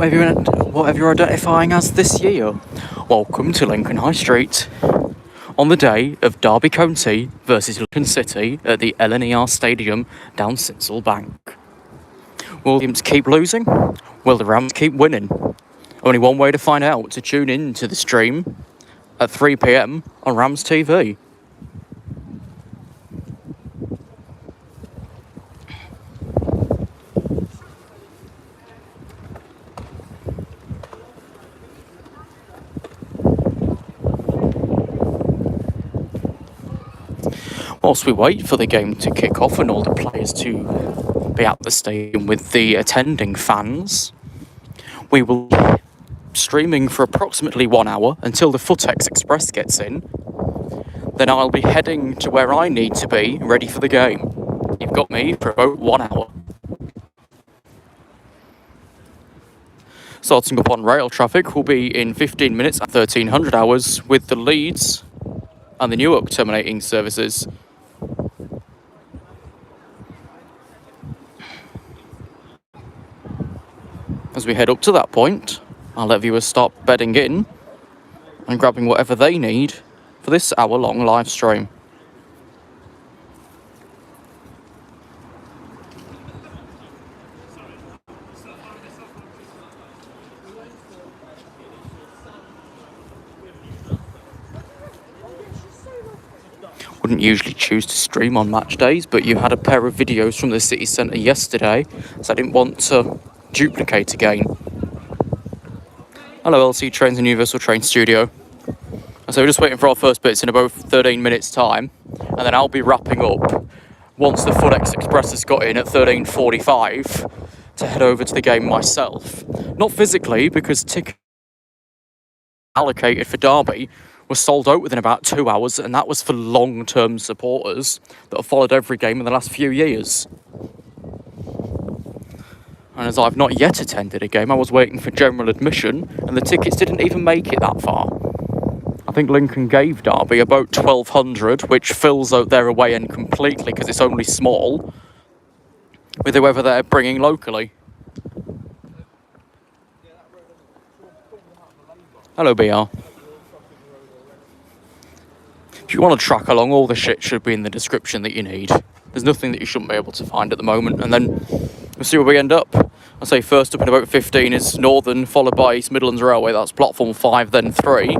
whatever you're identifying as this year. Welcome to Lincoln High Street. On the day of Derby County versus Lincoln City at the LNER Stadium down Sinsel Bank. Will the teams keep losing? Will the Rams keep winning? Only one way to find out, to tune in to the stream at 3 PM on Rams TV. Whilst we wait for the game to kick off and all the players to be at the stadium with the attending fans, we will be streaming for approximately 1 hour until the Footex Express gets in. Then I'll be heading to where I need to be, ready for the game. You've got me for about 1 hour. Starting up on rail traffic will be in 15 minutes at 1300 hours, with the Leeds and the Newark terminating services. As we head up to that point, I'll let viewers start bedding in and grabbing whatever they need for this hour-long live stream. Wouldn't usually choose to stream on match days, but you had a pair of videos from the city centre yesterday, so I didn't want to duplicate again. Hello LC Trains and Universal Train Studio. So we're just waiting for our first bits in about 13 minutes time, and then I'll be wrapping up once the Footex Express has got in at 13:45 to head over to the game myself. Not physically, because tickets allocated for Derby was sold out within about 2 hours, and that was for long-term supporters that have followed every game in the last few years. And as I've not yet attended a game, I was waiting for general admission, and the tickets didn't even make it that far. I think Lincoln gave Derby about 1,200, which fills out their away end completely because it's only small, with whoever they're bringing locally. Hello, BR. If you want to track along, all the shit should be in the description that you need. There's nothing that you shouldn't be able to find at the moment, and then we'll see where we end up. I'll say first up in about 15 is Northern, followed by East Midlands Railway. That's platform 5, then 3.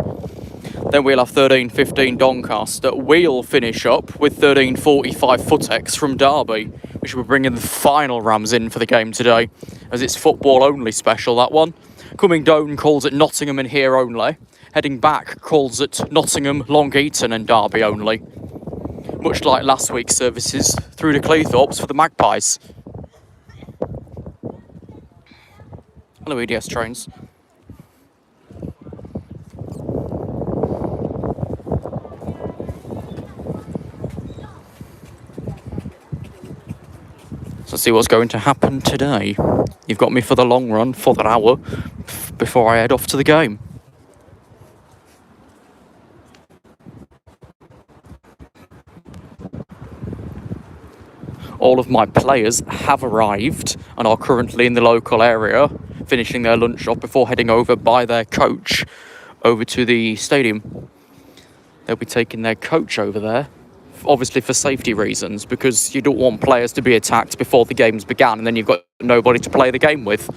Then we'll have 13:15 Doncaster. We'll finish up with 13:45 Footex from Derby, which will bring in the final Rams in for the game today, as it's football only special, that one. Coming down calls it Nottingham and here only. Heading back calls it Nottingham, Long Eaton and Derby only. Much like last week's services through to Cleethorpes for the Magpies. Hello EDS trains. So see what's going to happen today. You've got me for the long run, for that hour, before I head off to the game. All of my players have arrived and are currently in the local area, finishing their lunch off before heading over by their coach over to the stadium. They'll be taking their coach over there, obviously for safety reasons, because you don't want players to be attacked before the games began and then you've got nobody to play the game with.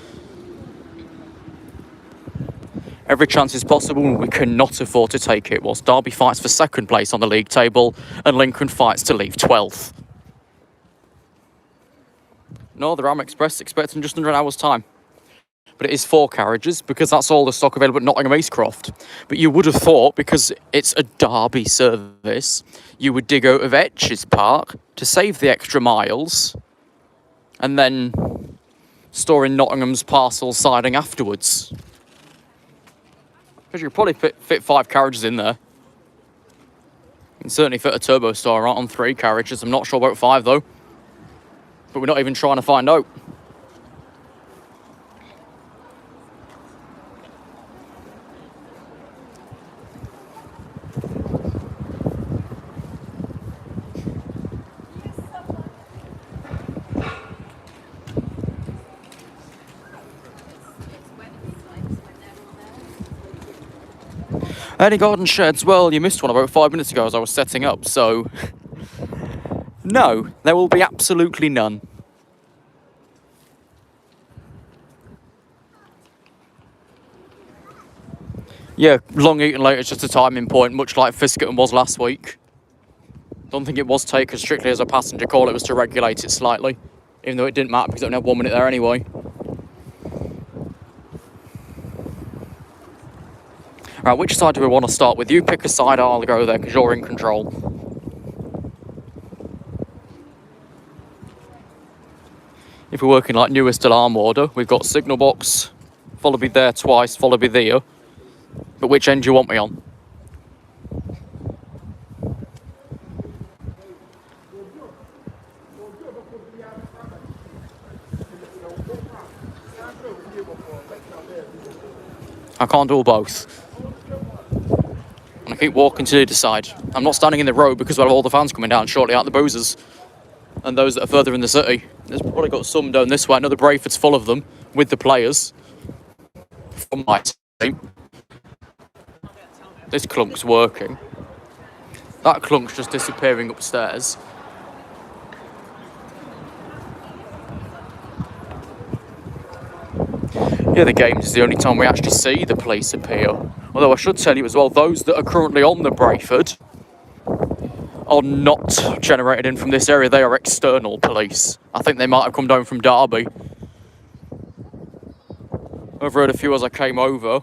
Every chance is possible and we cannot afford to take it, whilst Derby fights for second place on the league table and Lincoln fights to leave 12th. No, the Ram Express expecting just under an hour's time. But it is 4 carriages, because that's all the stock available at Nottingham Acecroft. But you would have thought, because it's a Derby service, you would dig out of Etches Park to save the extra miles and then store in Nottingham's parcel siding afterwards. Because you could probably fit 5 carriages in there. You can certainly fit a Turbo Star right on 3 carriages. I'm not sure about 5 though. But we're not even trying to find out. Any garden sheds? Well, you missed one about 5 minutes ago as I was setting up, so... No, there will be absolutely none. Yeah, long eaten late is just a timing point, much like Fiskerton was last week. Don't think it was taken strictly as a passenger call, it was to regulate it slightly. Even though it didn't matter because it only had 1 minute there anyway. Right, which side do we want to start with? You pick a side, I'll go there because you're in control. If we're working like newest alarm order, we've got signal box, follow me there twice, follow me there. But which end do you want me on? I can't do both. And I keep walking to the side. I'm not standing in the road because we have all the fans coming down shortly out the boozers. And those that are further in the city. There's probably got some down this way. Another Brayford's full of them with the players from my team. This clunk's working. That clunk's just disappearing upstairs. Yeah, the games is the only time we actually see the police appear. Although I should tell you as well, those that are currently on the Brayford are not generated in from this area. They are external police. I think they might have come down from Derby. I've heard a few as I came over.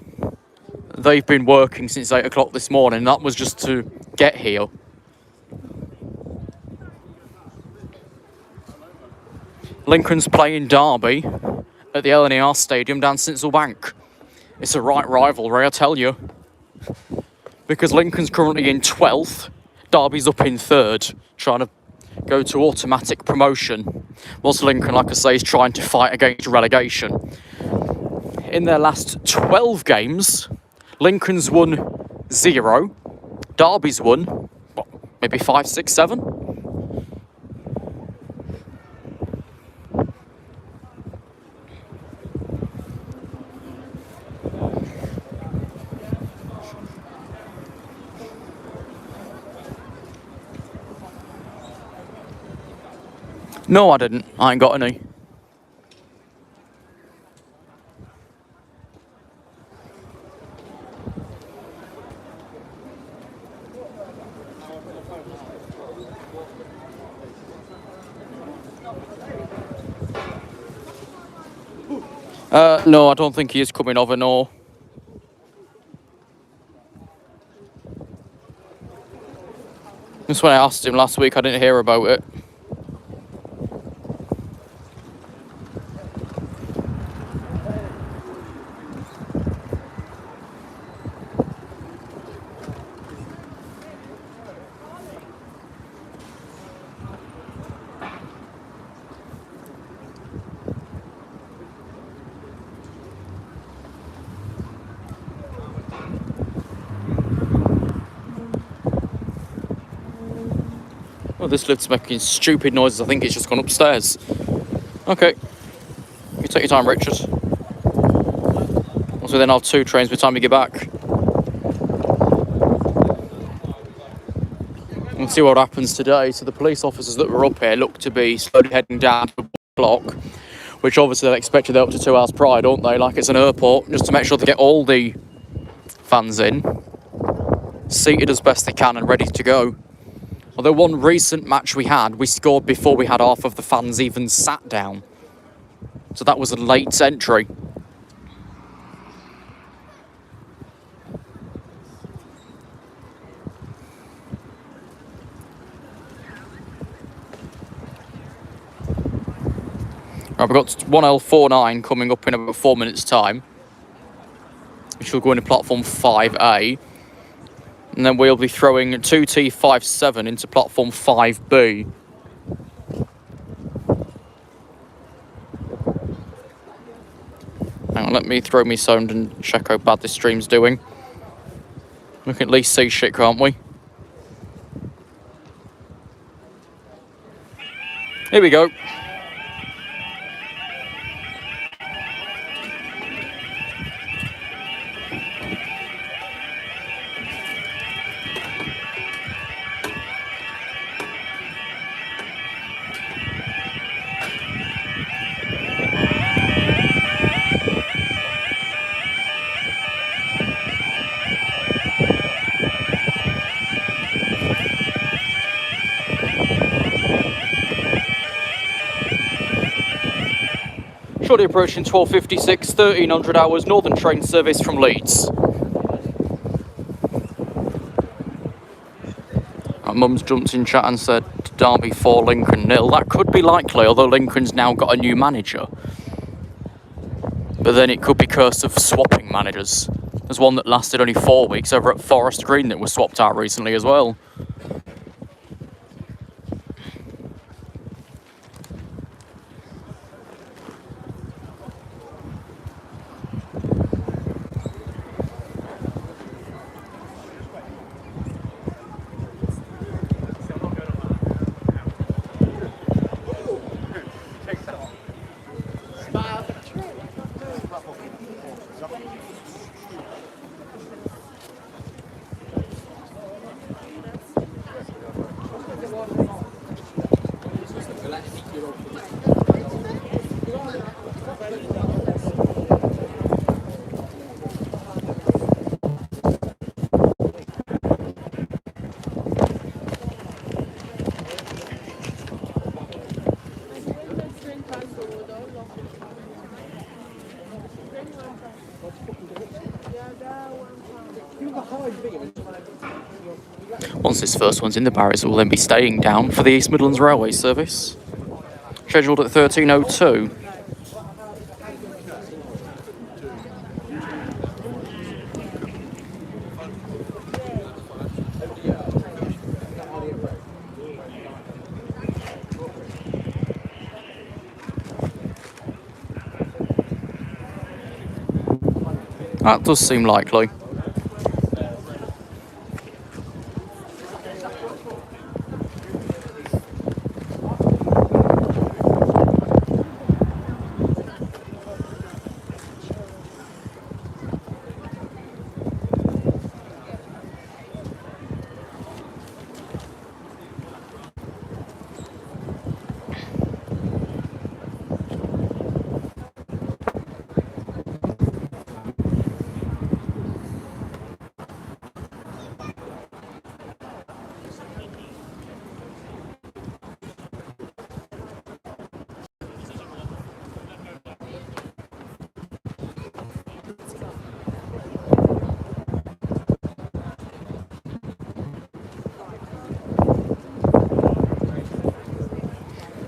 They've been working since 8 o'clock this morning. That was just to get here. Lincoln's playing Derby at the LNER Stadium down Sincil Bank. It's a right rivalry, I tell you. Because Lincoln's currently in 12th, Derby's up in 3rd, trying to go to automatic promotion. Whilst Lincoln, like I say, is trying to fight against relegation. In their last 12 games, Lincoln's won 0, Derby's won, what, maybe 5, 6, 7? No, I didn't. I ain't got any. No, I don't think he is coming over, no. That's when I asked him last week, I didn't hear about it. Well, this lift's making stupid noises. I think it's just gone upstairs. Okay. You take your time, Richard. Also, then I'll have 2 trains by the time you get back. We'll see what happens today. So the police officers that were up here look to be slowly heading down to 1 o'clock, which obviously they're expected up to 2 hours prior, don't they? Like it's an airport, just to make sure they get all the fans in, seated as best they can and ready to go. Although one recent match we had, we scored before we had half of the fans even sat down. So that was a late entry. Right, we've got 1L49 coming up in about 4 minutes' time, which will go into platform 5A. And then we'll be throwing 2T57 into platform 5B. Hang on, let me throw me sound and check how bad this stream's doing. We can at least see shit, can't we? Here we go. Shortly approaching 12:56, 1300 hours, Northern train service from Leeds. Mum's jumped in chat and said Derby 4, Lincoln 0. That could be likely, although Lincoln's now got a new manager. But then it could be cursed of swapping managers. There's one that lasted only 4 weeks over at Forest Green that was swapped out recently as well. Once this first one's in the barriers, it will then be staying down for the East Midlands Railway service, scheduled at 13:02. That does seem likely.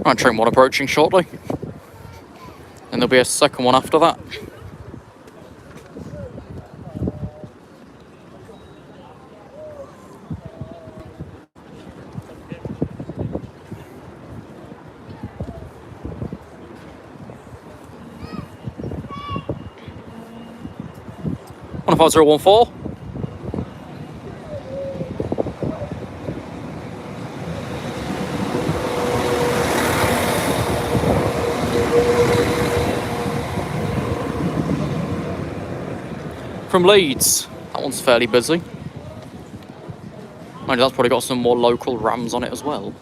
Right, train 1 approaching shortly. And there'll be a second one after that. One 5014. From Leeds, that one's fairly busy. Mind you, that's probably got some more local rams on it as well.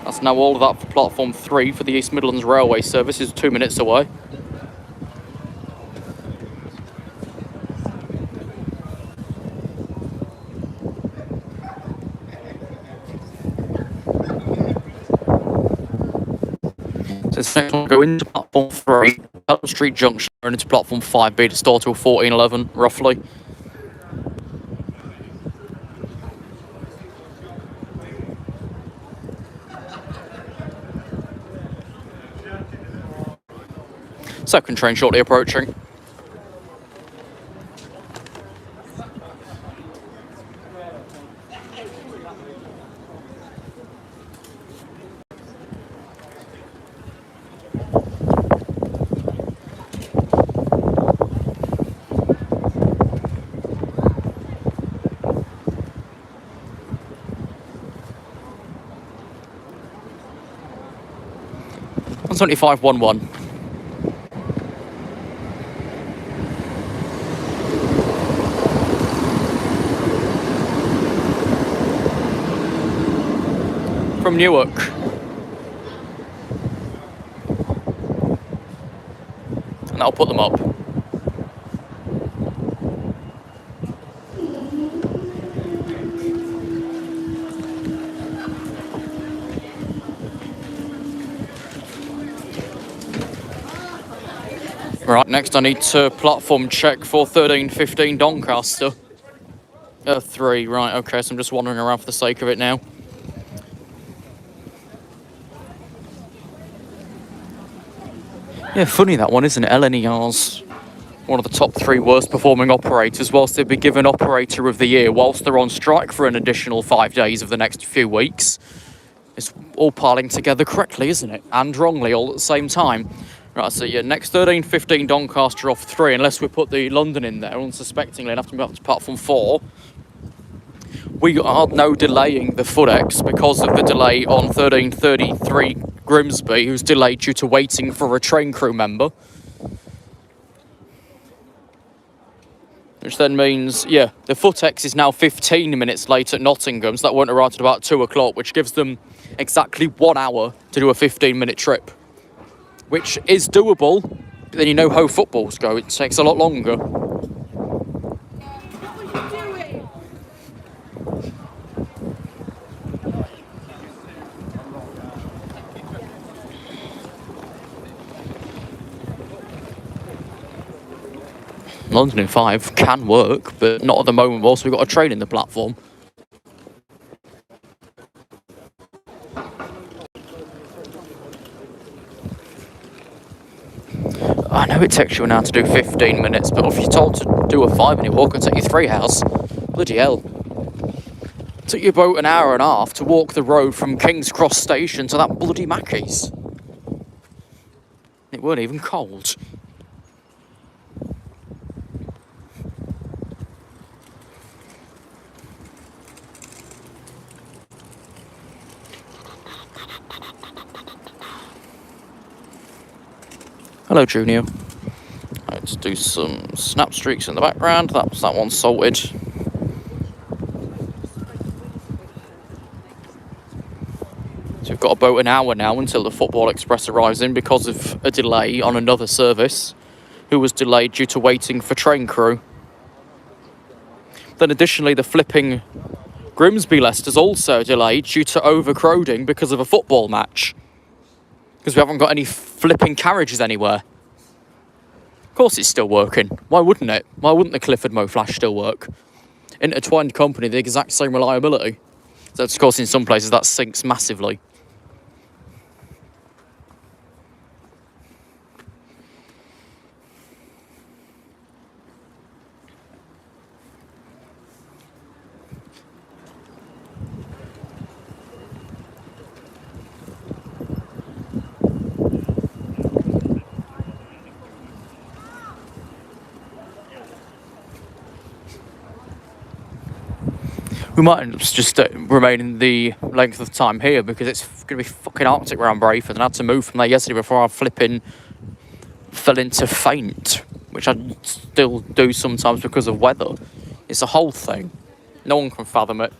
That's now all of that for platform 3 for the East Midlands Railway service, is 2 minutes away. So this next one will go into platform 3, Pelton Street Junction, and into platform 5B to store till 14:11, roughly. Second train shortly approaching. On 7511. From Newark. And that'll put them up. Right, next I need to platform check for 1315 Doncaster. 3, right, okay, so I'm just wandering around for the sake of it now. Yeah, funny that one, isn't it? LNER's one of the top 3 worst performing operators, whilst they'd be given Operator of the Year, whilst they're on strike for an additional 5 days of the next few weeks. It's all piling together correctly, isn't it? And wrongly, all at the same time. Right, so yeah, next 1315 Doncaster off 3, unless we put the London in there, unsuspectingly, and have to move up to platform 4. We are now delaying the Footex because of the delay on 1333 Grimsby, who's delayed due to waiting for a train crew member. Which then means, yeah, the Footex is now 15 minutes late at Nottingham, so that won't arrive at about 2 o'clock, which gives them exactly 1 hour to do a 15-minute trip. Which is doable, but then you know how footballs go, it takes a lot longer. London in 5 can work, but not at the moment. We've also got a train in the platform. I know it takes you an hour to do 15 minutes, but if you're told to do a 5-minute walk, it'll take you 3 hours. Bloody hell. It took you about an hour and a half to walk the road from King's Cross Station to that bloody Mackey's. It weren't even cold. Hello, Junior. Let's do some snap streaks in the background. That one sorted. So we've got about an hour now until the Football Express arrives in because of a delay on another service, who was delayed due to waiting for train crew. Then additionally, the flipping Grimsby Leicester's also delayed due to overcrowding because of a football match. Because we haven't got any flipping carriages anywhere. Of course it's still working. Why wouldn't it? Why wouldn't the Clifford Mo Flash still work? Intertwined company, the exact same reliability. So of course in some places that sinks massively. We might just remain in the length of time here because it's going to be fucking Arctic around Brayford, and I had to move from there yesterday before I flipping fell into faint, which I still do sometimes because of weather. It's a whole thing. No one can fathom it.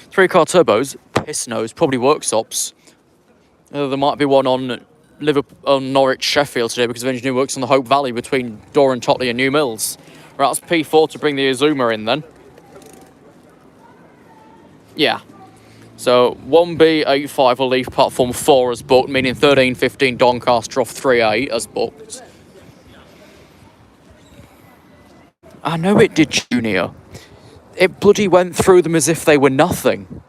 3-car turbos, piss nose, probably workshops. There might be one on Norwich Sheffield today because of engineering works on the Hope Valley between Doran Totley and New Mills. Right, that's P4 to bring the Azuma in then. Yeah. So 1B85 will leave platform 4 as booked, meaning 1315 Doncaster off 3A as booked. I know it did, Junior. It bloody went through them as if they were nothing.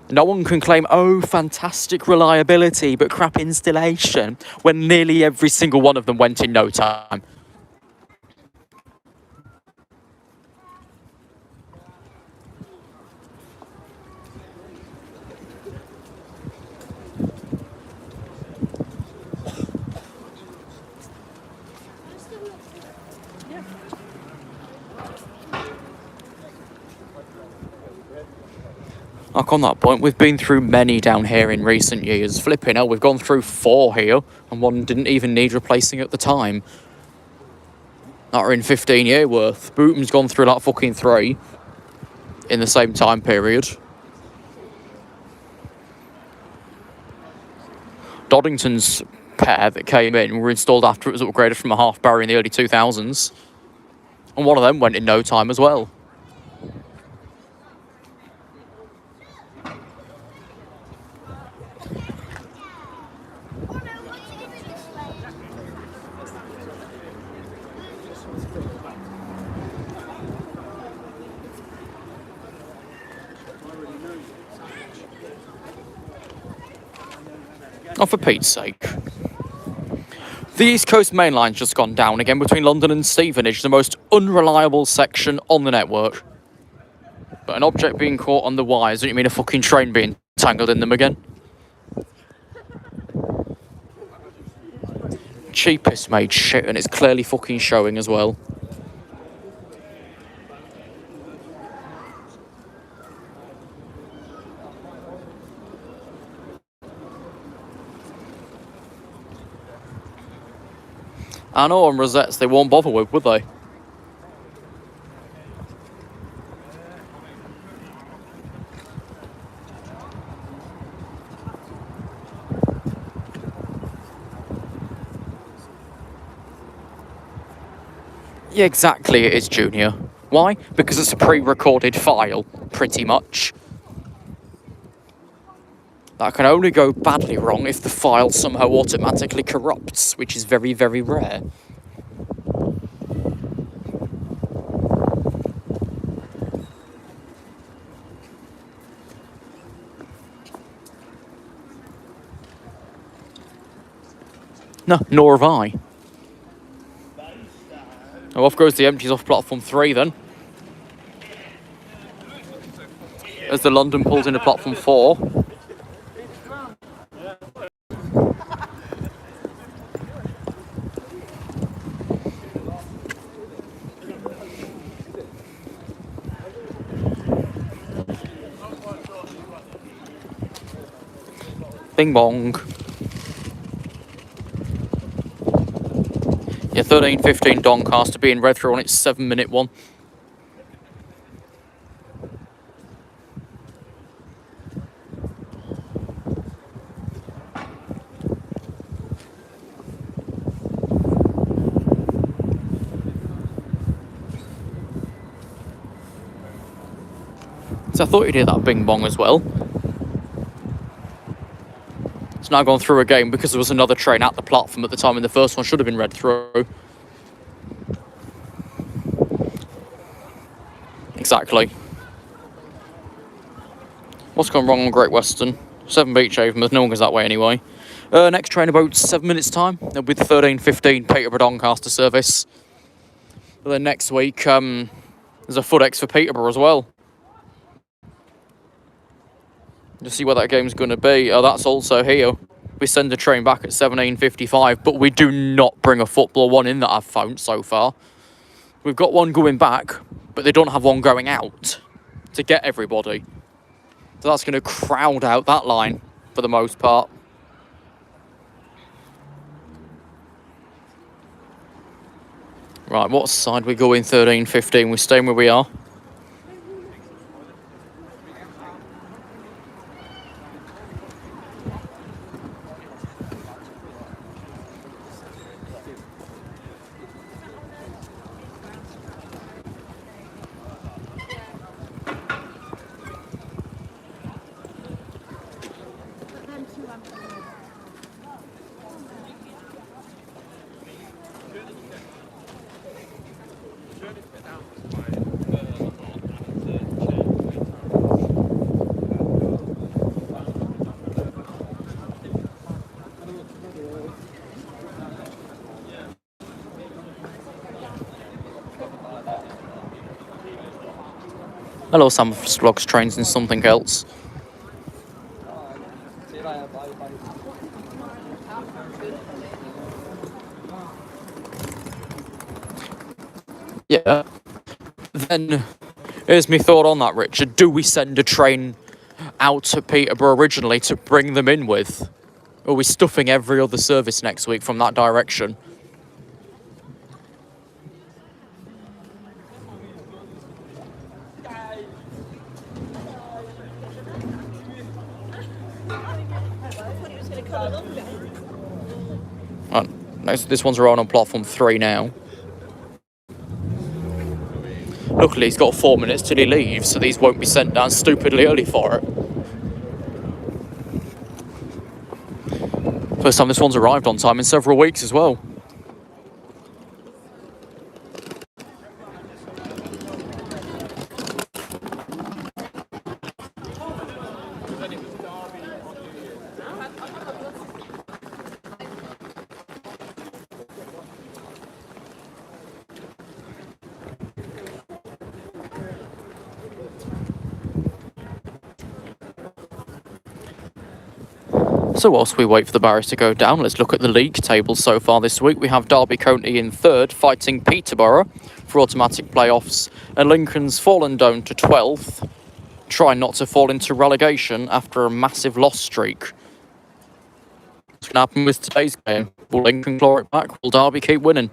No one can claim, oh, fantastic reliability, but crap installation, when nearly every single one of them went in no time. Like on that point, we've been through many down here in recent years. Flipping hell, we've gone through 4 here, and one didn't even need replacing at the time. That are in 15-year worth. Bootom's gone through like fucking 3 in the same time period. Doddington's pair that came in were installed after it was upgraded from a half barrier in the early 2000s. And one of them went in no time as well. Oh, for Pete's sake. The East Coast Main Line's just gone down again between London and Stevenage, the most unreliable section on the network. But an object being caught on the wires, don't you mean a fucking train being tangled in them again? Cheapest made shit, and it's clearly fucking showing as well. I know on rosettes they won't bother with, would they? Yeah, exactly, it is, Junior. Why? Because it's a pre-recorded file, pretty much. That can only go badly wrong if the file somehow automatically corrupts, which is very, very rare. No, nor have I. Oh, off goes the empties off platform 3 then. As the London pulls into platform 4. Bing bong. Yeah, 13:15 Doncaster being read through on its 7-minute one. So I thought you'd hear that bing bong as well. It's now gone through again because there was another train at the platform at the time and the first one should have been read through. Exactly. What's gone wrong on Great Western? 7 Beach Avonmouth, no one goes that way anyway. Next train about 7 minutes time. There'll be the 13:15 Peterborough Doncaster service. But then next week, there's a FootX for Peterborough as well. To see what that game's going to be. Oh, that's also here. We send a train back at 17:55, but we do not bring a football one in that I've found so far. We've got one going back, but they don't have one going out to get everybody. So that's going to crowd out that line for the most part. Right, what side we go in 13:15? We're staying where we are. Hello, Sam Slogs Trains and something else. Yeah. Then, here's my thought on that, Richard. Do we send a train out to Peterborough originally to bring them in with? Or are we stuffing every other service next week from that direction? This one's around on platform 3 now. Luckily, he's got 4 minutes till he leaves, so these won't be sent down stupidly early for it. First time this one's arrived on time in several weeks as well. So whilst we wait for the barriers to go down, let's look at the league table so far this week. We have Derby County in third, fighting Peterborough for automatic playoffs, and Lincoln's fallen down to 12th, trying not to fall into relegation after a massive loss streak. What's going to happen with today's game? Will Lincoln claw it back? Will Derby keep winning?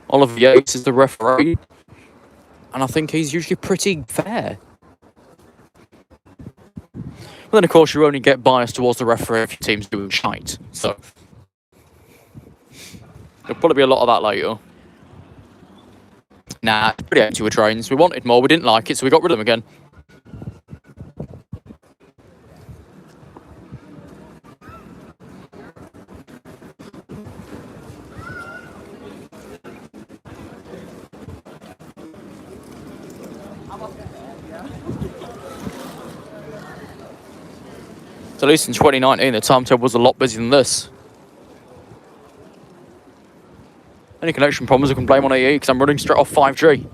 Oliver Yates is the referee, and I think he's usually pretty fair. But then, of course, you only get biased towards the referee if your team's doing shite. So, there'll probably be a lot of that later. Nah, it's pretty empty with trains. We wanted more, we didn't like it, so we got rid of them again. So at least in 2019, the timetable was a lot busier than this. Any connection problems, I can blame on AE because I'm running straight off 5G.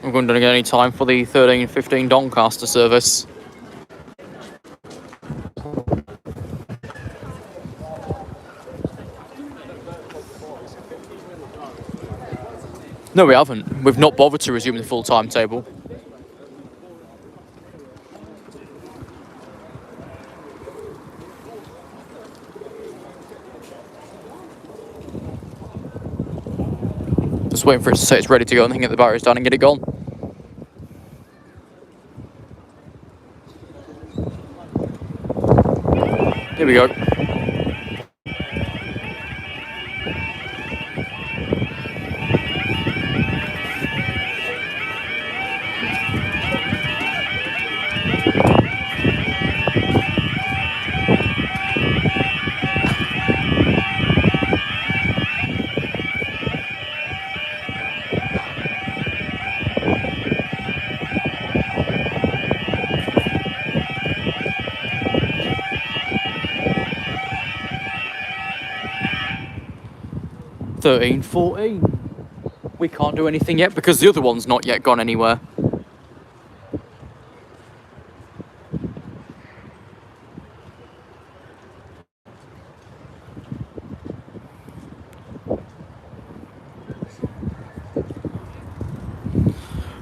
We're going to get any time for the 13:15 Doncaster service. No, we haven't. We've not bothered to resume the full timetable. Just waiting for it to say it's ready to go and then get the barriers down and get it gone. Here we go. $13.14. We can't do anything yet because the other one's not yet gone anywhere.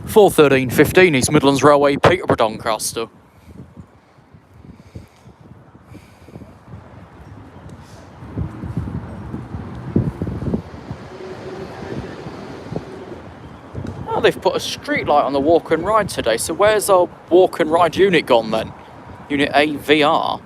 $4:13.15 East Midlands Railway, Peterborough Doncaster. Oh, they've put a street light on the walk and ride today, so where's our walk and ride unit gone then? Unit AVR.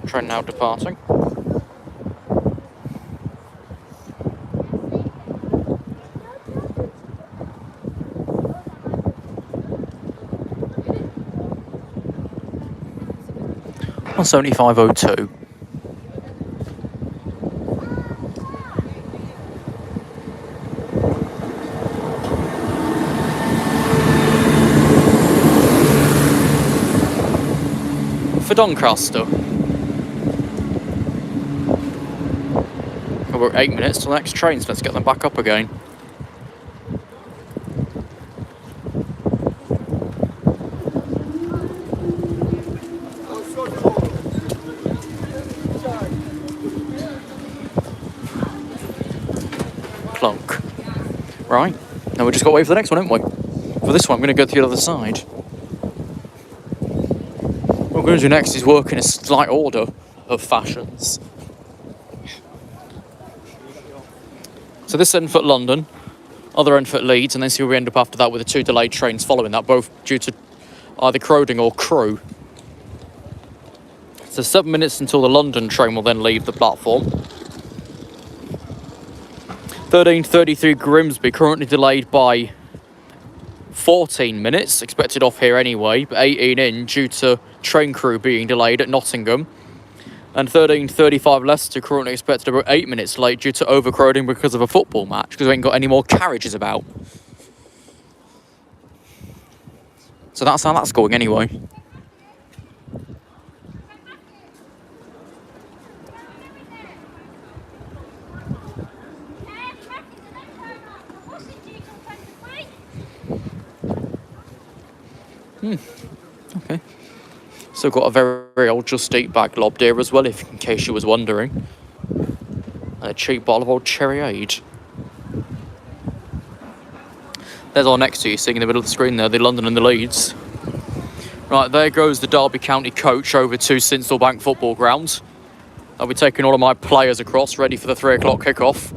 Train now departing. On 7502. For Doncaster. about 8 minutes till the next train, so let's get them back up again. Clunk. Right, now we just got to wait for the next one, haven't we? For this one, I'm going to go to the other side. What I'm going to do next is work in a slight order of fashions. So this end for London, other end for Leeds, and then see where we end up after that with the 2 delayed trains following that, both due to either Croydon or Crewe. So 7 minutes until the London train will then leave the platform. 13:33 Grimsby, currently delayed by 14 minutes, expected off here anyway, but 18 in due to train crew being delayed at Nottingham. And 13:35 Leicester, currently expected about 8 minutes late due to overcrowding because of a football match, because we ain't got any more carriages about. So that's how that's going anyway. Okay. So got a very old Just Eat bag lobbed here as well, in case you was wondering. And a cheap bottle of old Cherryade. There's our next two, seeing in the middle of the screen there, the London and the Leeds. Right, there goes the Derby County coach over to Sinstlebank Football Ground. I'll be taking all of my players across, ready for the 3 o'clock kickoff.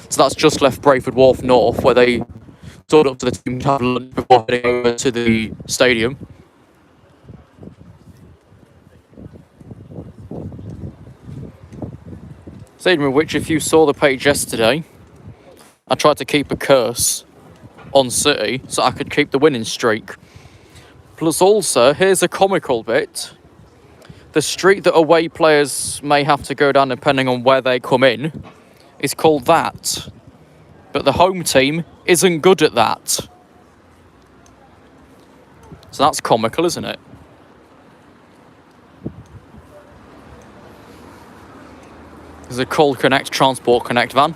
So that's just left Brayford Wharf North, where they stood up to the team to have lunch before heading over to the stadium. Stadium in which, if you saw the page yesterday, I tried to keep a curse on City so I could keep the winning streak. Plus also, here's a comical bit. The street that away players may have to go down depending on where they come in is called that. But the home team isn't good at that. So that's comical, isn't it? There's a Call Connect Transport Connect van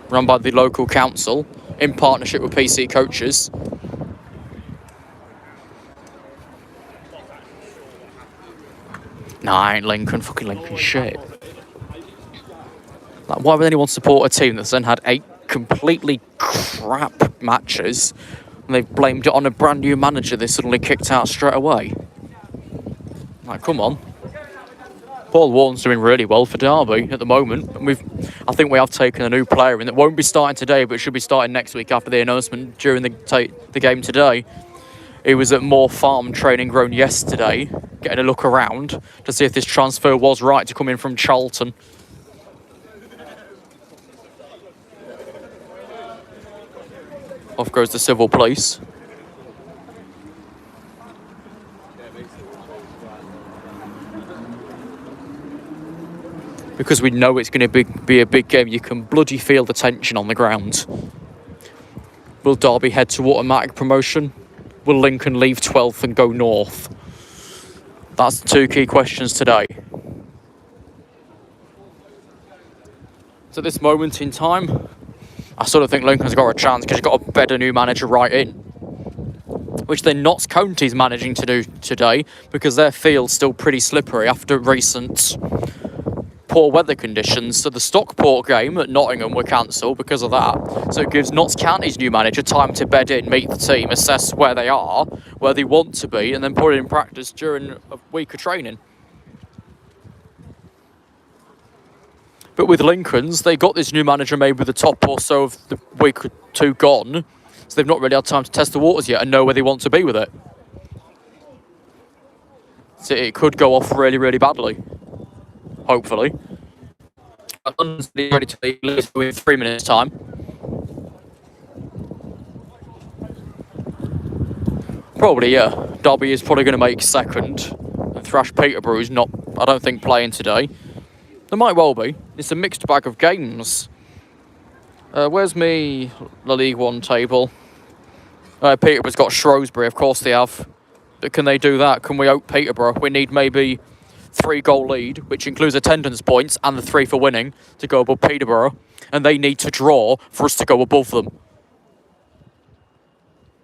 run by the local council in partnership with PC Coaches. Nah, I ain't Lincoln, fucking Lincolnshire. Like, why would anyone support a team that's then had 8 completely crap matches and they've blamed it on a brand new manager they suddenly kicked out straight away? Like, come on. Paul Warren's doing really well for Derby at the moment. And I think we have taken a new player in that won't be starting today, but should be starting next week after the announcement during the game today. He was at Moor Farm training ground yesterday, getting a look around to see if this transfer was right to come in from Charlton. Off goes the civil police. Because we know it's going to be a big game, you can bloody feel the tension on the ground. Will Derby head to automatic promotion? Will Lincoln leave 12th and go north? That's the 2 key questions today. So at this moment in time, I sort of think Lincoln's got a chance because you've got a better new manager right in. Which then Notts County's managing to do today because their field's still pretty slippery after recent poor weather conditions. So the Stockport game at Nottingham were cancelled because of that. So it gives Notts County's new manager time to bed in, meet the team, assess where they are, where they want to be, and then put it in practice during a week of training. But with Lincoln's, they got this new manager maybe with the top or so of the week or 2 gone. So they've not really had time to test the waters yet and know where they want to be with it. So it could go off really, really badly. Hopefully. London's ready to leave in 3 minutes' time. Probably, yeah. Derby is probably going to make second. And thrash Peterborough, who's not, I don't think, playing today. There might well be. It's a mixed bag of games. Where's me La Ligue 1 table? Peterborough's got Shrewsbury, of course they have. But can they do that? Can we out Peterborough? We need maybe 3-goal lead, which includes attendance points and the 3 for winning, to go above Peterborough, and they need to draw for us to go above them.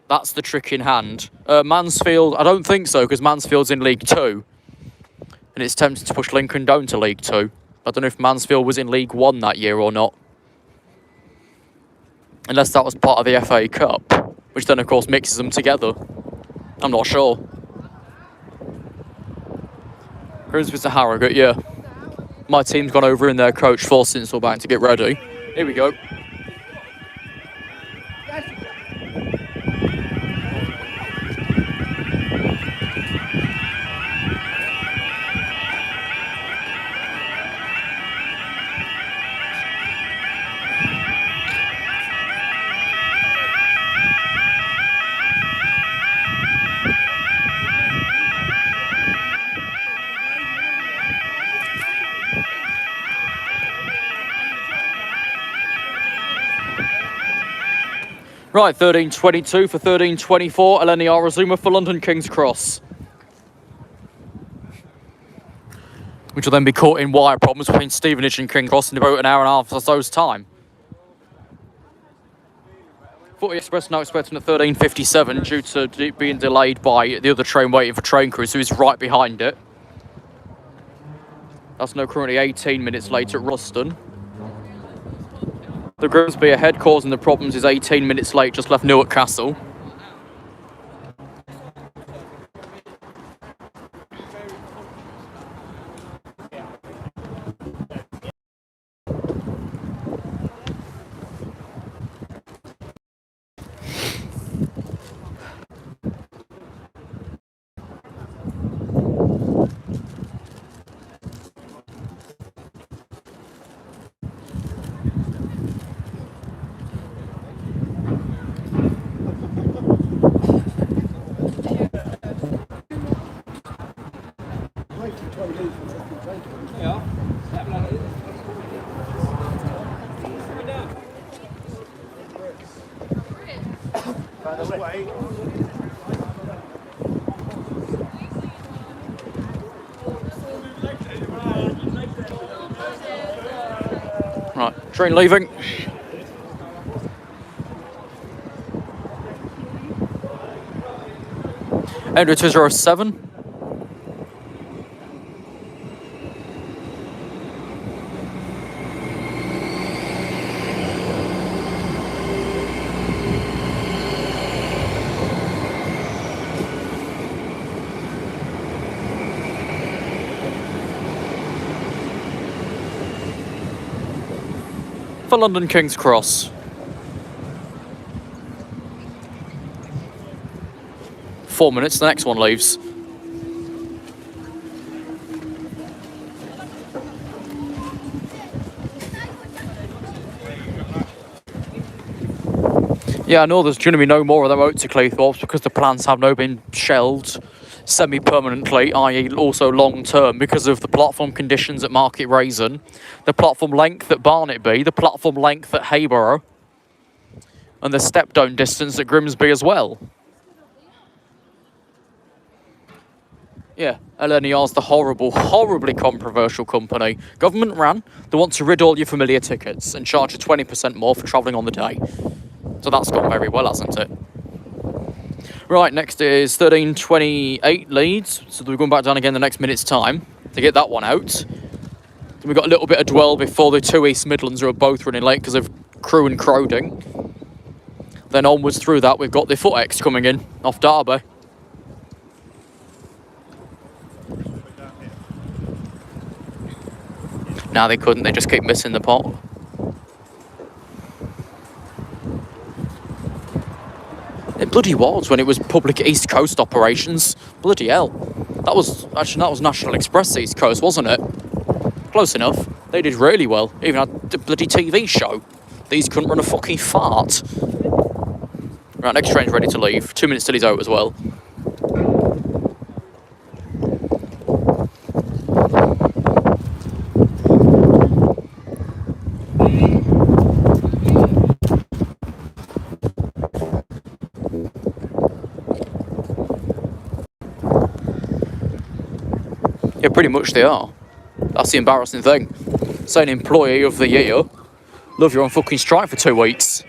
That's the trick in hand. Mansfield, I don't think so, because Mansfield's in League 2, and it's tempting to push Lincoln down to League 2. I don't know if Mansfield was in League 1 that year or not. Unless that was part of the FA Cup, which then, of course, mixes them together. I'm not sure. Grimsby to Harrogate, yeah. My team's gone over in their coach for Sinselbank to get ready. Here we go. Right, 13.22 for 13.24. Eleni Arazuma for London King's Cross. Which will then be caught in wire problems between Stevenage and King's Cross in about an hour and a half or so's time. Footy Express now expecting at 13.57 due to it being delayed by the other train waiting for train crew, so he's right behind it. That's now currently 18 minutes late at Ruston. The Grimsby ahead causing the problems is 18 minutes late, just left Newark Castle. Right, train leaving. Entry 207. For London King's Cross. Four minutes, the next one leaves. Yeah, I know there's going to be no more of them out to Cleethorpes because the plans have now been shelved semi-permanently, i.e. also long-term, because of the platform conditions at Market Raisin, the platform length at Barnetby, the platform length at Hayborough, and the step-down distance at Grimsby as well. Yeah, LNER's the horribly controversial company. Government ran. They want to rid all your familiar tickets and charge you 20% more for travelling on the day. So that's gone very well, hasn't it? Right, next is 13.28 Leeds. So we're going back down again the next minute's time to get that one out. Then we've got a little bit of dwell before the two East Midlands who are both running late because of Crewe and Crowding. Then onwards through that, we've got the Footex coming in off Derby. No, they couldn't. They just keep missing the pot. It bloody was when it was public East Coast operations. Bloody hell. That was National Express East Coast, wasn't it? Close enough. They did really well. Even had the bloody TV show. These couldn't run a fucking fart. Right, NexTrain's ready to leave. 2 minutes till he's out as well. Yeah, pretty much they are. That's the embarrassing thing. Saying employee of the year. Love, you're on fucking strike for 2 weeks.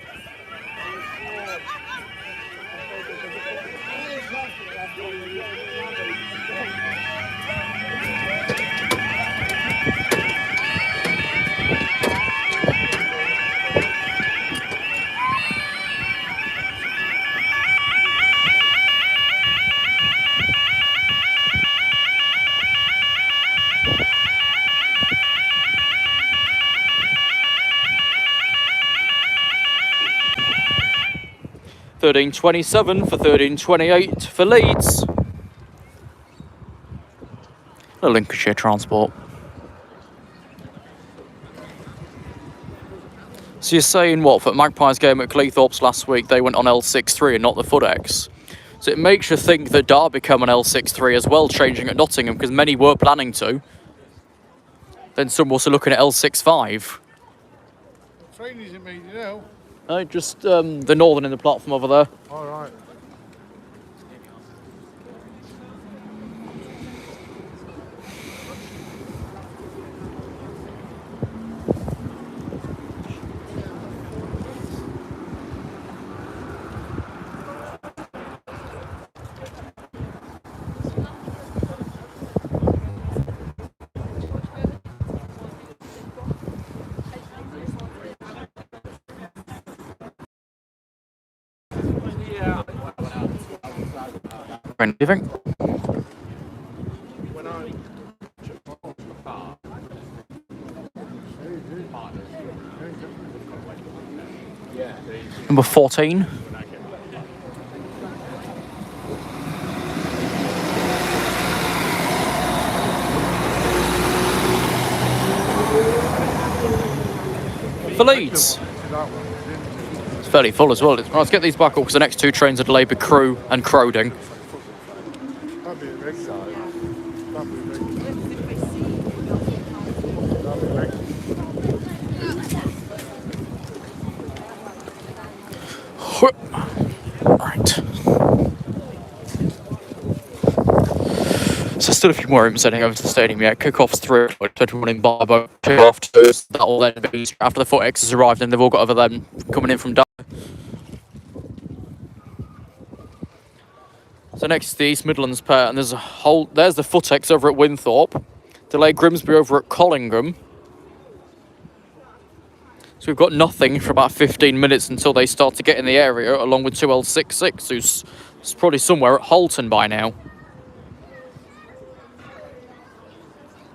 $13.27 for $13.28 for Leeds. The Lincolnshire transport. So you're saying what, for Magpies game at Cleethorpes last week, they went on L63 and not the Footex. So it makes you think that Derby come on L63 as well, changing at Nottingham, because many were planning to. Then some were also looking at L65. What train is it, mate, you know? Just the northern in the platform over there. All right. Anything? Number 14. For Leeds. It's fairly full as well. Right, let's get these back up because the next 2 trains are delayed with Crewe and Crowding. That'd be a big side. That'd be a big. Right. So still a few more rooms heading over to the stadium yet. Kick-off's 3, 21 in by about 2 after. That will then be after the Footex has arrived and they've all got other them coming in from down. So next is the East Midlands pair, and there's the Footex over at Winthorpe. Delayed Grimsby over at Collingham. So we've got nothing for about 15 minutes until they start to get in the area, along with 2L66, who's probably somewhere at Halton by now.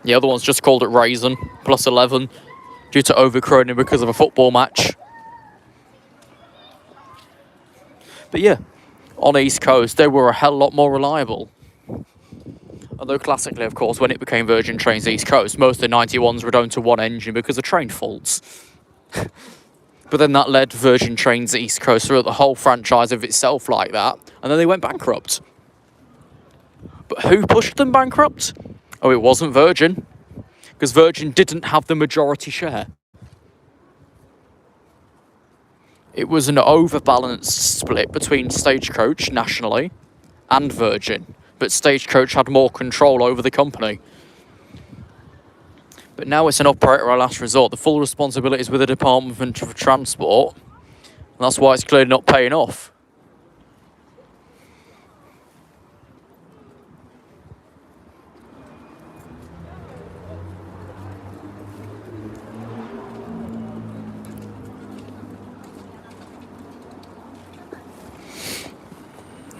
The other one's just called at Raisin, plus 11, due to overcrowding because of a football match. But yeah, on East Coast, they were a hell lot more reliable. Although classically, of course, when it became Virgin Trains East Coast, most of the 91s were down to one engine because of train faults. But then that led Virgin Trains East Coast through the whole franchise of itself like that, and then they went bankrupt. But who pushed them bankrupt? Oh, it wasn't Virgin, because Virgin didn't have the majority share. It was an overbalanced split between Stagecoach nationally and Virgin, but Stagecoach had more control over the company. But now it's an operator of last resort. The full responsibility is with the Department of Transport, and that's why it's clearly not paying off.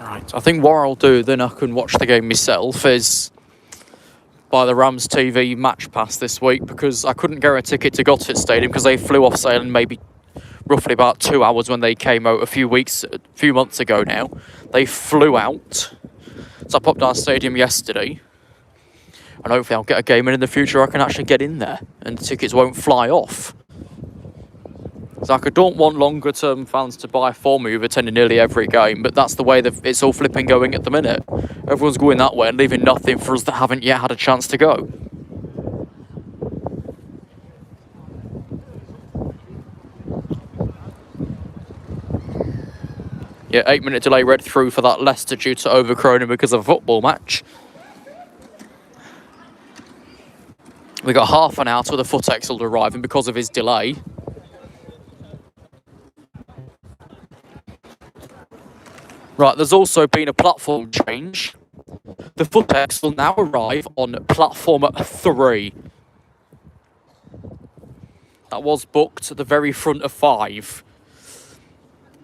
Right, I think what I'll do, then I can watch the game myself, is buy the Rams TV match pass this week, because I couldn't get a ticket to Gottert Stadium because they flew off sale in maybe roughly about 2 hours when they came out a few months ago now. They flew out. So I popped down stadium yesterday, and hopefully I'll get a game in the future I can actually get in there and the tickets won't fly off. So I don't want longer term fans to buy for me who've attended nearly every game, but that's the way that it's all flipping going at the minute. Everyone's going that way and leaving nothing for us that haven't yet had a chance to go. Yeah, 8-minute delay read through for that Leicester due to overcrowding because of a football match. We got half an hour till the footex will arrive, and because of his delay, right, there's also been a platform change. The footex will now arrive on platform 3. That was booked at the very front of 5.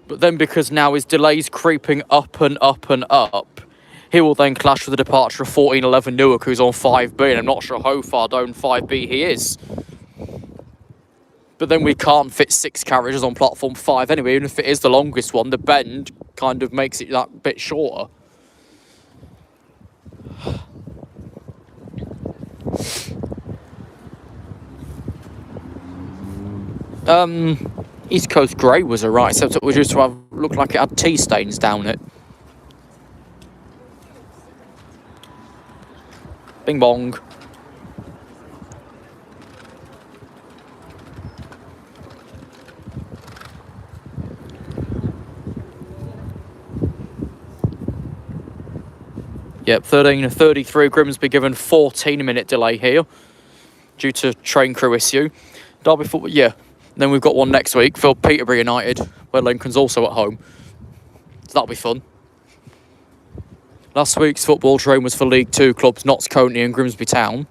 But then because now his delay's creeping up and up and up, he will then clash with the departure of 1411 Newark, who's on 5B, and I'm not sure how far down 5B he is. But then we can't fit 6 carriages on platform 5 anyway, even if it is the longest one, the bend kind of makes it that bit shorter. East Coast Grey was alright, except it was just to have looked like it had tea stains down it. Bing bong. Yep, 13:33. Grimsby given 14-minute delay here due to train crew issue. Derby football, yeah. Then we've got one next week for Peterborough United, where Lincoln's also at home. So that'll be fun. Last week's football train was for League 2 clubs Notts County and Grimsby Town.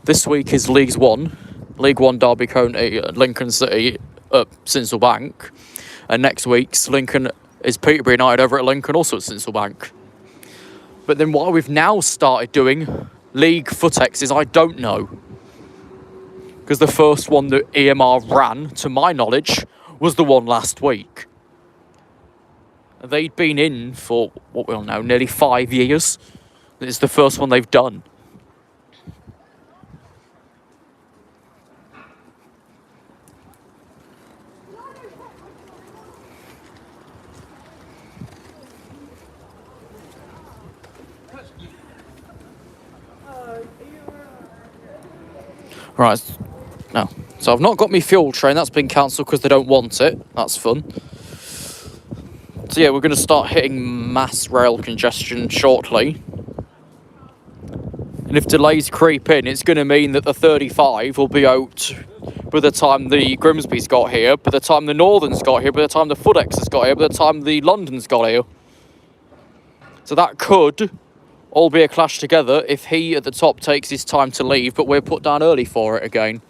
This week is League 1. League 1 Derby County, Lincoln City at Sincil Bank. And next week's Lincoln is Peterborough United over at Lincoln, also at Sincil Bank. But then why we've now started doing League footexes, I don't know. Because the first one that EMR ran, to my knowledge, was the one last week. They'd been in for, what we all know, nearly 5 years. It's the first one they've done. Right, no. So I've not got my fuel train. That's been cancelled because they don't want it. That's fun. So yeah, we're going to start hitting mass rail congestion shortly. And if delays creep in, it's going to mean that the 35 will be out by the time the Grimsby's got here, by the time the Northern's got here, by the time the Footex has got here, by the time the London's got here. So that could all be a clash together if he at the top takes his time to leave, but we're put down early for it again.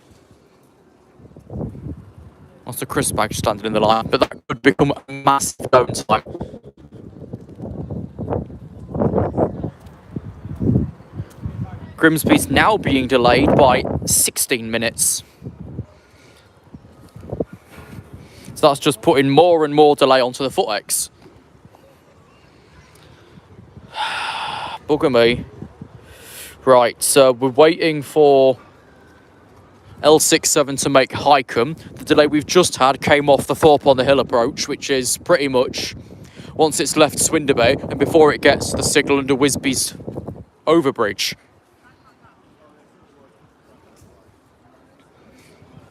That's a crisp bag standing in the line, but that could become a massive downtime. Grimsby's now being delayed by 16 minutes. So that's just putting more and more delay onto the Footex. Bugger me. Right, so we're waiting for L67 to make Highcombe. The delay we've just had came off the Thorpe on the Hill approach, which is pretty much once it's left Swinderby and before it gets the signal under Wisby's overbridge.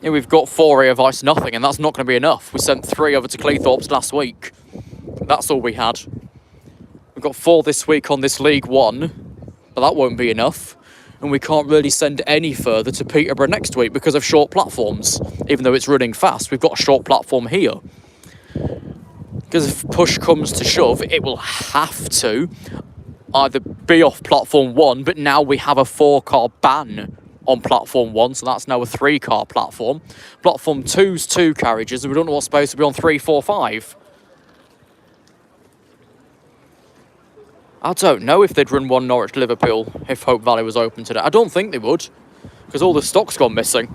Yeah, we've got 4 of ice nothing, and that's not going to be enough. We sent 3 over to Cleethorpes last week. That's all we had. We've got 4 this week on this League 1, but that won't be enough. And we can't really send any further to Peterborough next week because of short platforms. Even though it's running fast, we've got a short platform here. Because if push comes to shove, it will have to either be off platform 1, but now we have a 4-car ban on platform 1, so that's now a 3-car platform. Platform 2's 2 carriages, and we don't know what's supposed to be on 3, 4, 5. I don't know if they'd run one Norwich to Liverpool if Hope Valley was open today. I don't think they would, because all the stock's gone missing.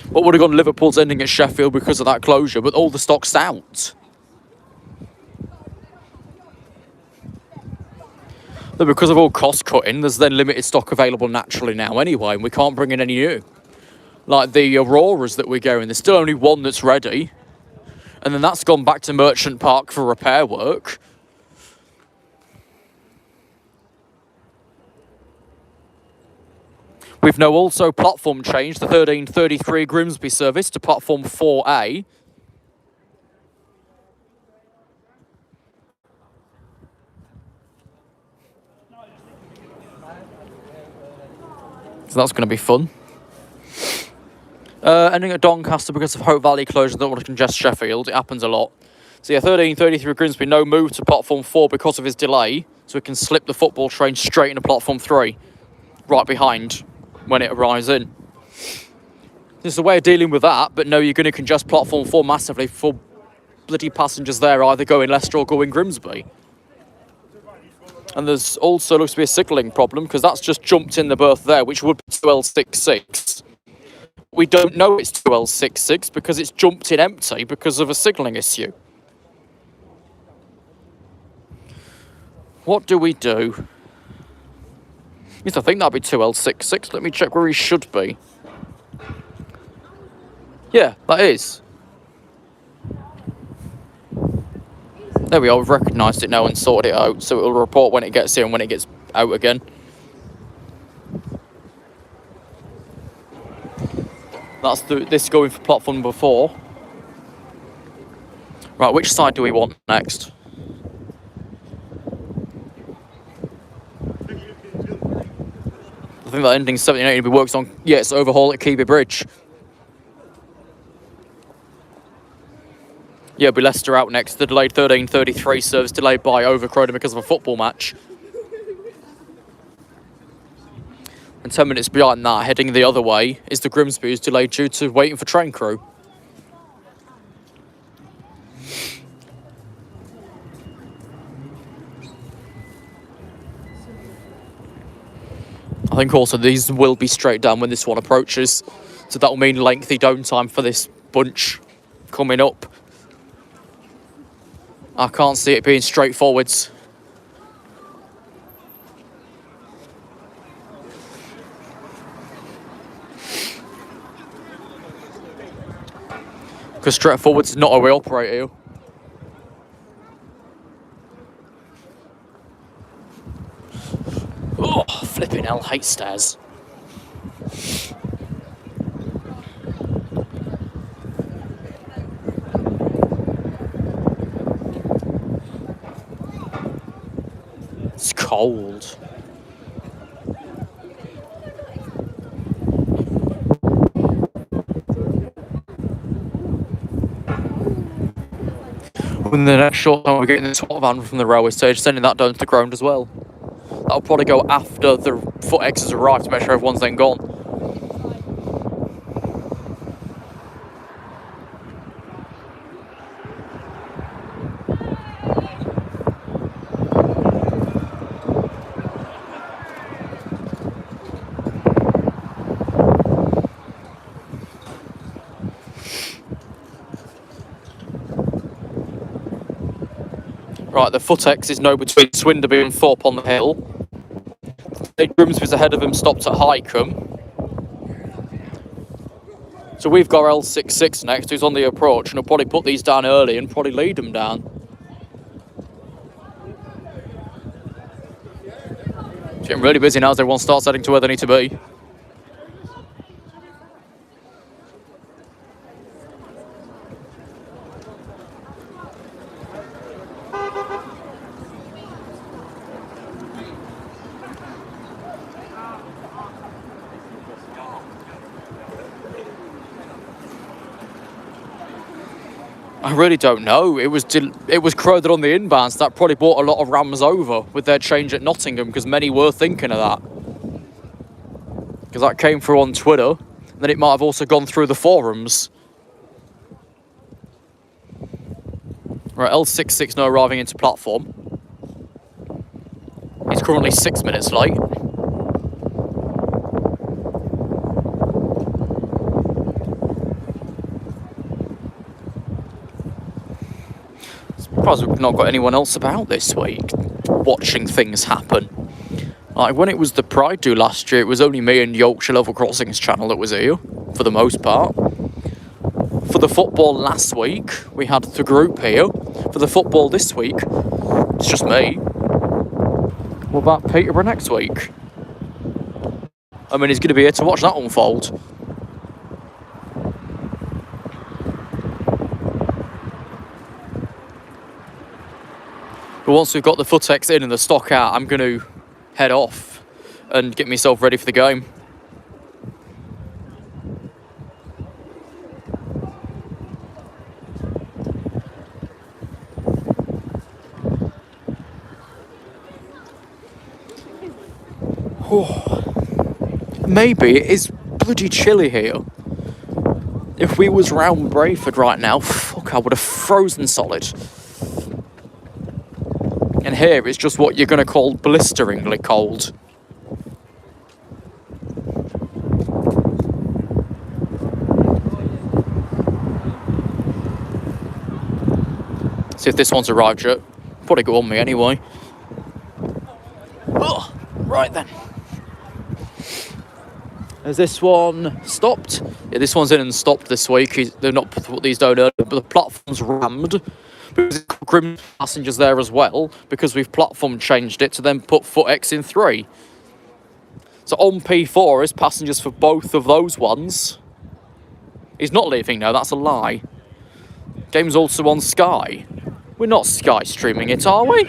What would have gone Liverpool's ending at Sheffield because of that closure, but all the stock's out. But because of all cost cutting, there's then limited stock available naturally now anyway, and we can't bring in any new. Like the Auroras that we're going, there's still only one that's ready, and then that's gone back to Merchant Park for repair work. We've now also platform changed the 13:33 Grimsby service to platform 4A. So that's going to be fun. Ending at Doncaster because of Hope Valley closure. Don't want to congest Sheffield. It happens a lot. So yeah, 13:33 Grimsby, no move to platform 4 because of his delay. So we can slip the football train straight into platform 3. Right behind when it arrives in. There's a way of dealing with that, but no, you're going to congest platform 4 massively for bloody passengers there either going Leicester or going Grimsby. And there's also looks to be a signalling problem because that's just jumped in the berth there, which would be 2L66. We don't know it's 2L66 because it's jumped in empty because of a signalling issue. What do we do? Yes, I think that'd be 2L66. Let me check where he should be. Yeah, that is. There we are, we've recognised it now and sorted it out, so it'll report when it gets here and when it gets out again. That's this going for platform number 4. Right, which side do we want next? I think that ending 1780 works on, yes, overhaul at Keeby Bridge. Yeah, it'll be Leicester out next. The delayed 13:33 service delayed by overcrowding because of a football match. And 10 minutes behind that, heading the other way, is the Grimsby, who's delayed due to waiting for train crew. I think also these will be straight down when this one approaches, so that will mean lengthy downtime for this bunch coming up. I can't see it being straightforwards. Because straightforward is not how we operate here. Oh, flipping hell, hate stairs. It's cold. In the next short time, we're getting the top van from the railway stage, sending that down to the ground as well. That'll probably go after the foot X has arrived to make sure everyone's then gone. Right, the foot X is now between Swinderby and Thorpe on the Hill. Grimsby's ahead of him, stopped at Highcombe. So we've got L66 next, who's on the approach, and he'll probably put these down early and probably lead them down. It's getting really busy now as everyone starts heading to where they need to be. I really don't know. It was crowded on the inbounds. That probably brought a lot of Rams over with their change at Nottingham because many were thinking of that. Because that came through on Twitter. And then it might have also gone through the forums. Right, L66 now arriving into platform. He's currently 6 minutes late. Surprised we've not got anyone else about this week watching things happen. Like when it was the Pride Do last year, it was only me and Yorkshire Level Crossings channel that was here for the most part. For the football last week, we had the group here. For the football this week, it's just me. What about Peterborough next week? I mean, he's going to be here to watch that unfold. But once we've got the footex in and the stock out, I'm going to head off and get myself ready for the game. Maybe it is bloody chilly here. If we was round Brayford right now, fuck, I would have frozen solid. And here it's just what you're going to call blisteringly cold. See if this one's arrived yet. Probably go on me anyway. Oh, right then. Has this one stopped? Yeah, this one's in and stopped this week. They're not put these down earlier, but the platform's rammed. Because it's got grim passengers there as well, because we've platform changed it to then put FootX in 3. So on P4 is passengers for both of those ones. He's not leaving now, that's a lie. Game's also on Sky. We're not Sky streaming it, are we?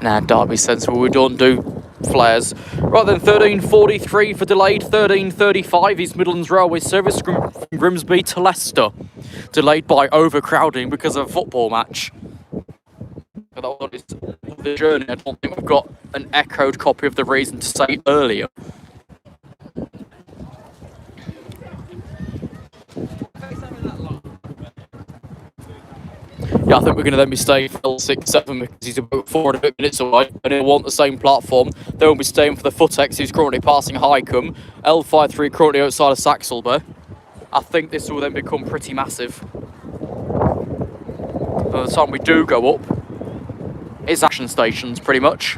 Nah, Derby sensible, we don't do flares. Right then, 13:43 for delayed, 13:35 East Midlands Railway service from Grimsby to Leicester. Delayed by overcrowding because of a football match. But that was the journey. I don't think we've got an echoed copy of the reason to say it earlier. Yeah, I think we're going to then be staying for L67 because he's about 4 and a bit minutes away and he'll want the same platform. They won't be staying for the FootX who's currently passing Highcombe. L53 currently outside of Saxelby. I think this will then become pretty massive. By the time we do go up, it's action stations pretty much.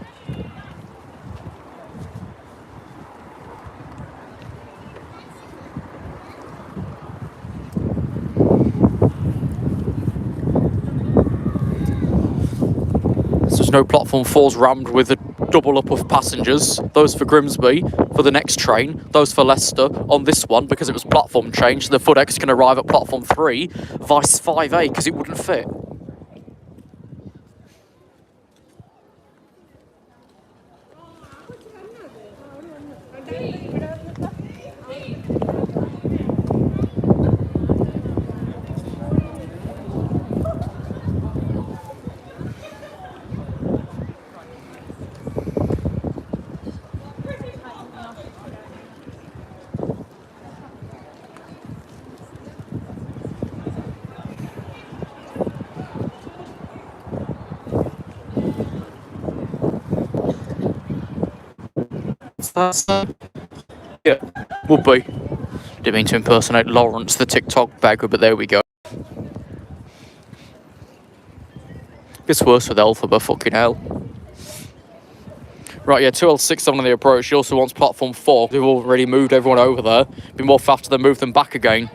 So there's no platform 4s rammed with a double up of passengers. Those for Grimsby, for the next train. Those for Leicester. On this one, because it was platform change, the FootX can arrive at platform 3, vice 5A, because it wouldn't fit. Yeah, would be. Didn't mean to impersonate Lawrence, the TikTok beggar, but there we go. Gets worse with Alpha, but fucking hell. Right, yeah, 2L67 on the approach. She also wants platform 4. They've already moved everyone over there. Be more faster than move them back again.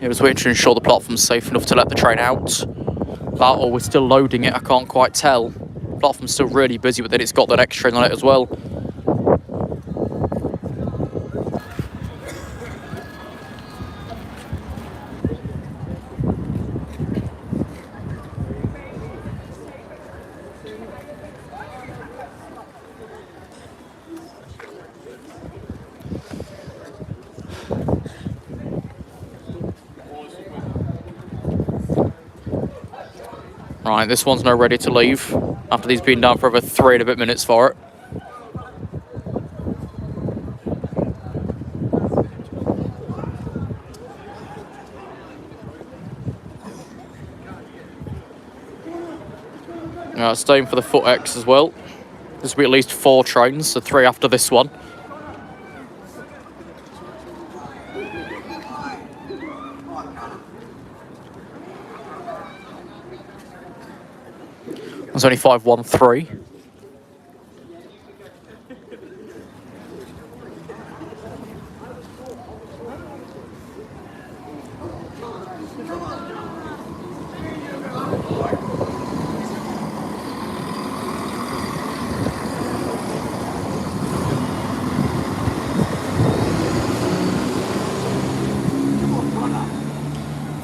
It was waiting to ensure the platform's safe enough to let the train out. That or we're still loading it, I can't quite tell. The platform's still really busy, but then it's got the NexTrain on it as well. Right, this one's now ready to leave after these been down for over 3 and a bit minutes for it. Staying for the foot X as well. There's will be at least 4 trains, so 3 after this one. There's only 513.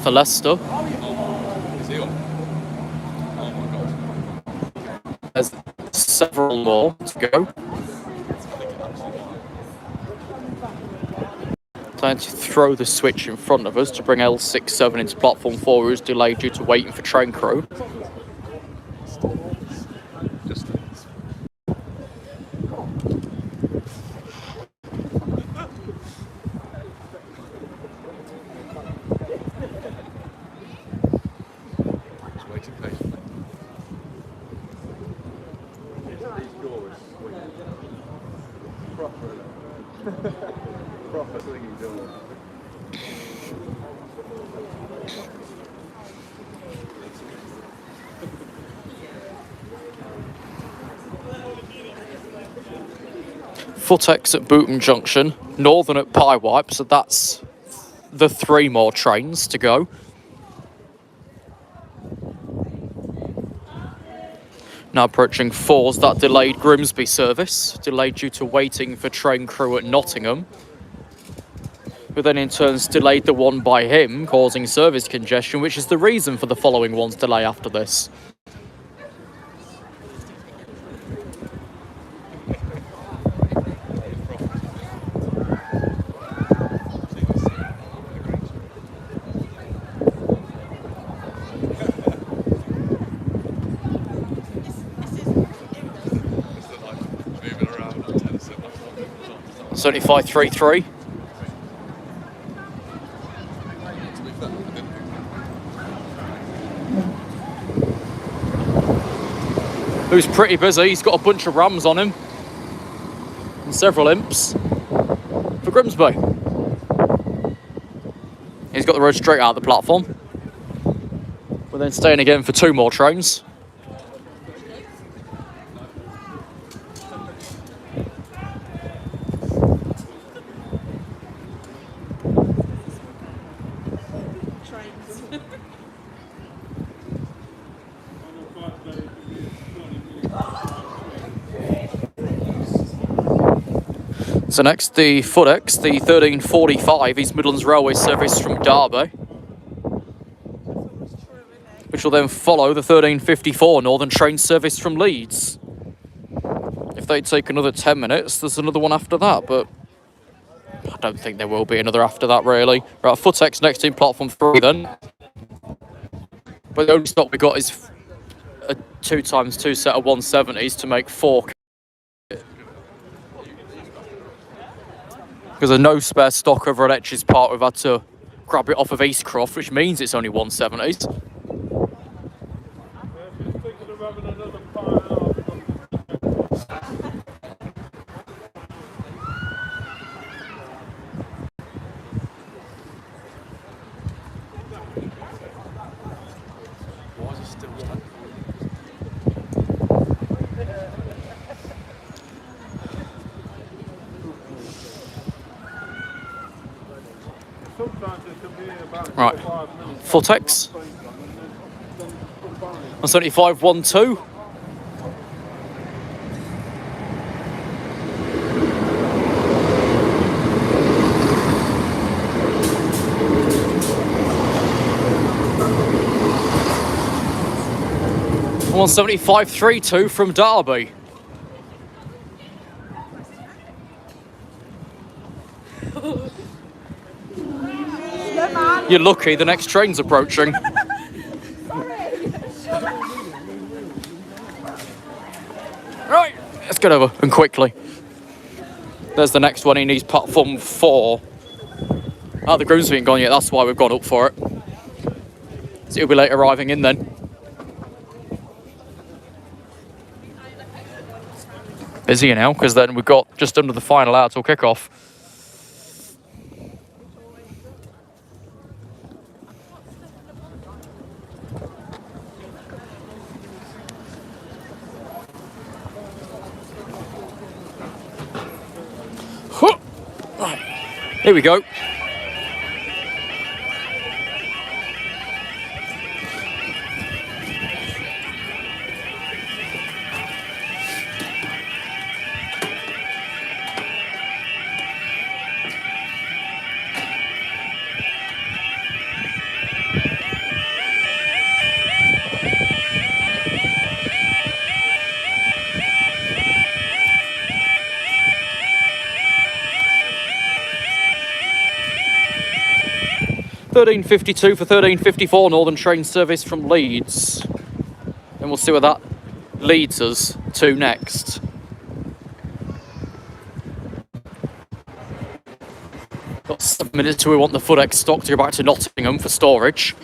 For Leicester, there's several more to go. Trying to throw the switch in front of us to bring L67 into platform 4, who's delayed due to waiting for train crew. Footex at Bootham Junction, Northern at Pyewipe, so that's the 3 more trains to go. Now approaching 4's that delayed Grimsby service, delayed due to waiting for train crew at Nottingham, who then in turn delayed the one by him, causing service congestion, which is the reason for the following one's delay after this. Certainly 533. Who's pretty busy. He's got a bunch of rams on him and several imps for Grimsby. He's got the road straight out of the platform. We're then staying again for 2 more trains. So next, the Footex, the 1345 East Midlands Railway service from Derby, which will then follow the 1354 Northern Train service from Leeds. If they take another 10 minutes, there's another one after that, but I don't think there will be another after that, really. Right, Footex next in platform 3 then. But the only stop we got is a 2x2 set of 170s to make 4. Because there's no spare stock over at Etches Park, we've had to grab it off of Eastcroft, which means it's only 170s. Right, Footex. 175.12. One 175.32 from Derby. You're lucky, the next train's approaching. Right, let's get over, and quickly. There's the next one, he needs platform 4. Oh, the Grimsby ain't gone yet, that's why we've gone up for it. So he'll be late arriving in then. busier now, because then we've got just under the final hour till kick-off. Right. Here we go. £13.52 for £13.54 Northern train service from Leeds. And we'll see where that leads us to next. Got 7 minutes till we want the FootX stock to go back to Nottingham for storage.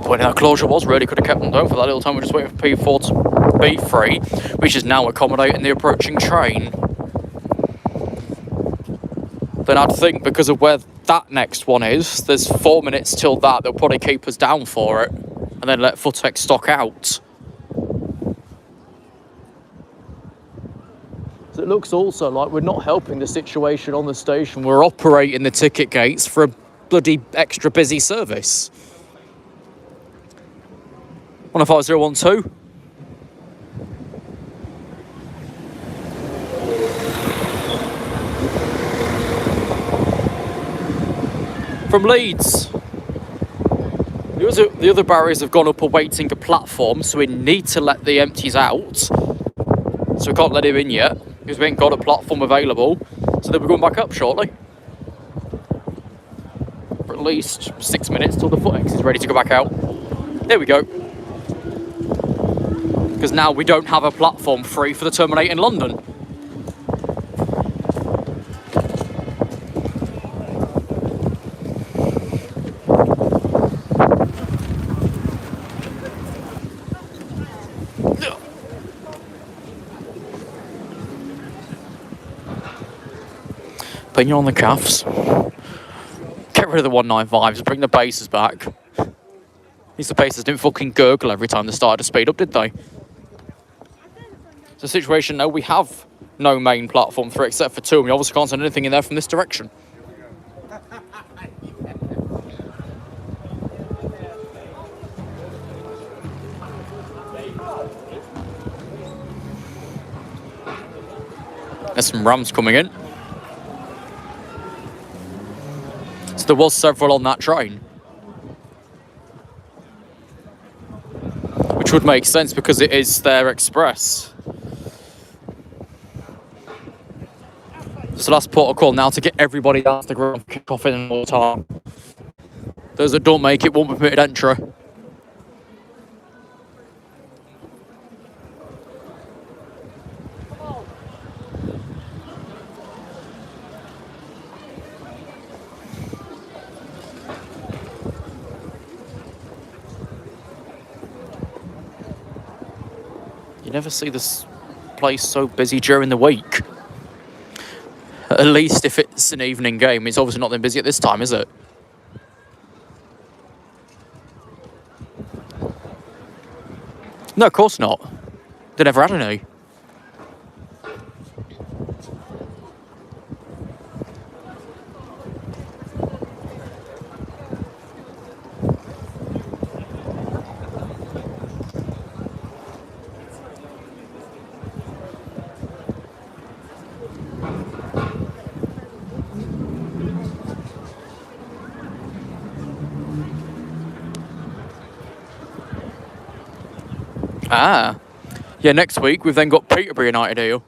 When that closure was, really could have kept them down for that little time. We're just waiting for P4 to be free, which is now accommodating the approaching train. Then I'd think because of where that next one is, there's 4 minutes till that, they'll probably keep us down for it and then let FootX stock out. So it looks also like we're not helping the situation on the station. We're operating the ticket gates for a bloody extra busy service. 105012. From Leeds. The other barriers have gone up awaiting a platform, so we need to let the empties out. So we can't let him in yet, because we ain't got a platform available. So then we're going back up shortly. For at least 6 minutes till the FootX is ready to go back out. There we go. Because now we don't have a platform free for the terminate in London. Pinion on the calves. Get rid of the 195s, bring the bases back. At least the bases didn't fucking gurgle every time they started to speed up, did they? It's a situation now we have no main platform 3 except for 2, and we obviously can't send anything in there from this direction. There's some rams coming in. So there was several on that train. Which would make sense because it is their express. So that's protocol now to get everybody down to the ground for kick off in more time. Those that don't make it won't be permitted entry. You never see this place so busy during the week. At least if it's an evening game, it's obviously not that busy at this time, is it? No, of course not. They never had any. Ah, yeah, next week we've then got Peterborough United here,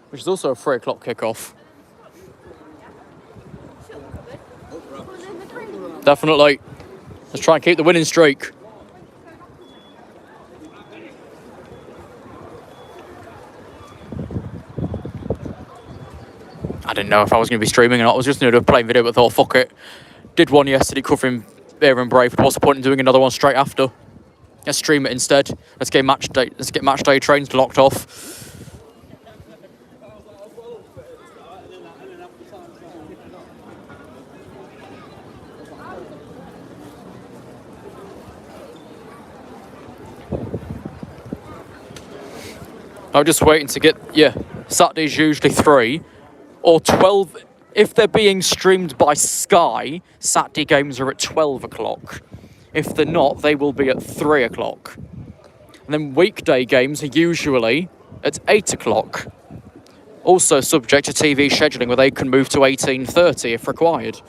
which is also a 3 o'clock kickoff. Definitely. Let's try and keep the winning streak. I didn't know if I was going to be streaming or not. I was just going to do a plain video, but thought, fuck it. Did one yesterday covering Beer and Brave. What's the point in doing another one straight after? Let's stream it instead. Let's get match day trains locked off. I'm just waiting to get, Saturday's usually 3 or 12. If they're being streamed by Sky, Saturday games are at 12 o'clock. If they're not, they will be at 3 o'clock. And then weekday games are usually at 8 o'clock. Also subject to TV scheduling where they can move to 18:30 if required.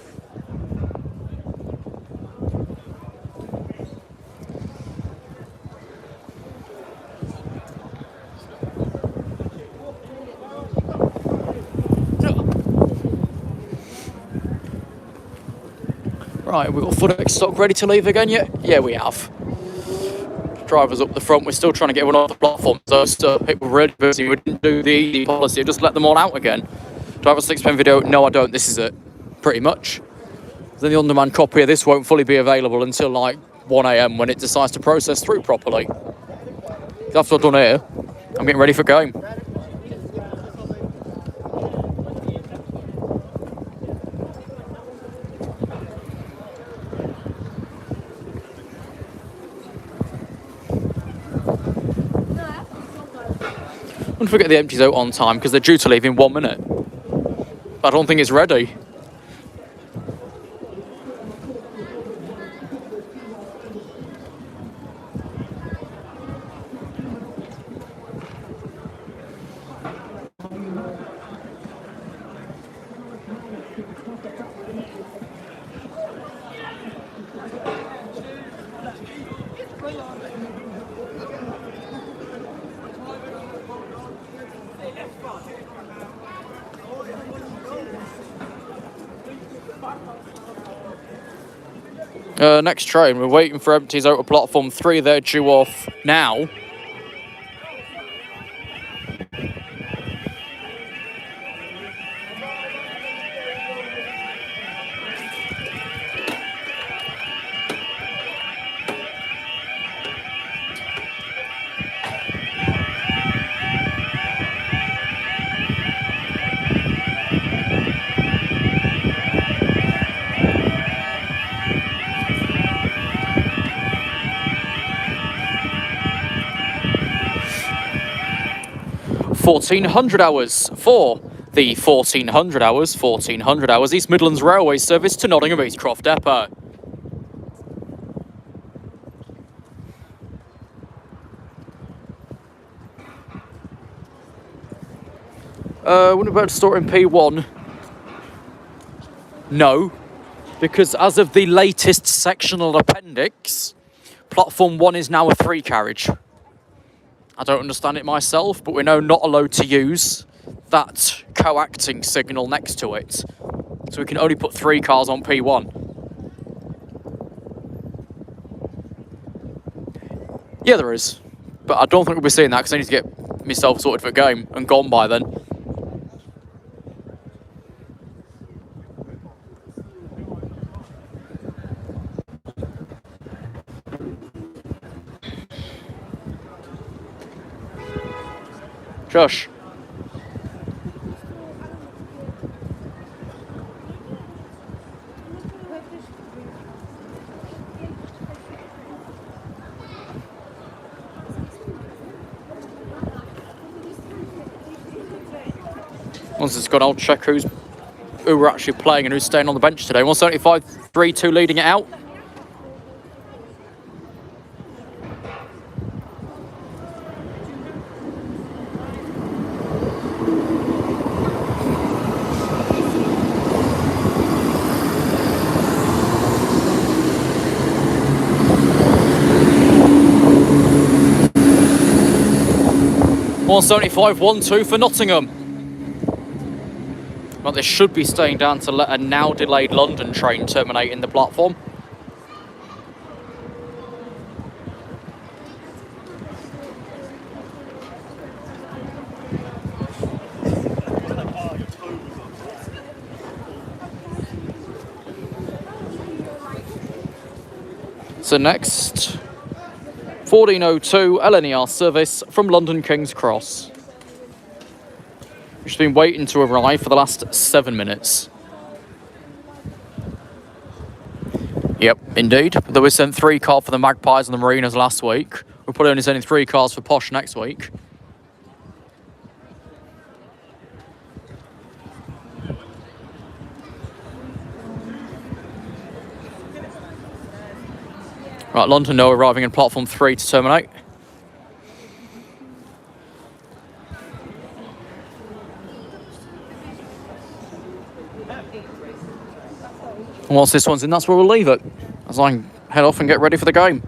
Right, we've got FedEx stock ready to leave again yet? Yeah, we have. Drivers up the front, we're still trying to get one off the platform, so people were really busy. We didn't do the easy policy, just let them all out again. Do I have a 6-pen video? No, I don't. This is it, pretty much. Then the on-demand copy of this won't fully be available until like 1 AM when it decides to process through properly. That's what I've done here. I'm getting ready for game. Don't forget the empties out on time because they're due to leave in 1 minute. I don't think it's ready. Next train, we're waiting for empties out of platform 3. They're due off now. $1,400 hours for the 1400 hours East Midlands Railway service to Nottingham East Croft Depot. Wouldn't be able to store in P1. No, because as of the latest sectional appendix, platform 1 is now a 3 carriage. I don't understand it myself, but we're now not allowed to use that coacting signal next to it. So we can only put 3 cars on P1. Yeah, there is. But I don't think we'll be seeing that because I need to get myself sorted for a game and gone by then. Josh. Once it's gone, I'll check who we're actually playing and who's staying on the bench today. 175, 3-2 leading it out. $175, 1-2 for Nottingham. Right, they should be staying down to let a now delayed London train terminate in the platform. So next, 1402 LNER service from London King's Cross, which has been waiting to arrive for the last 7 minutes. Yep, indeed. Though we sent 3 cars for the Magpies and the Marinas last week, we're probably only sending 3 cars for Posh next week. Right, London now arriving in platform 3 to terminate. And once this one's in, that's where we'll leave it, as I head off and get ready for the game.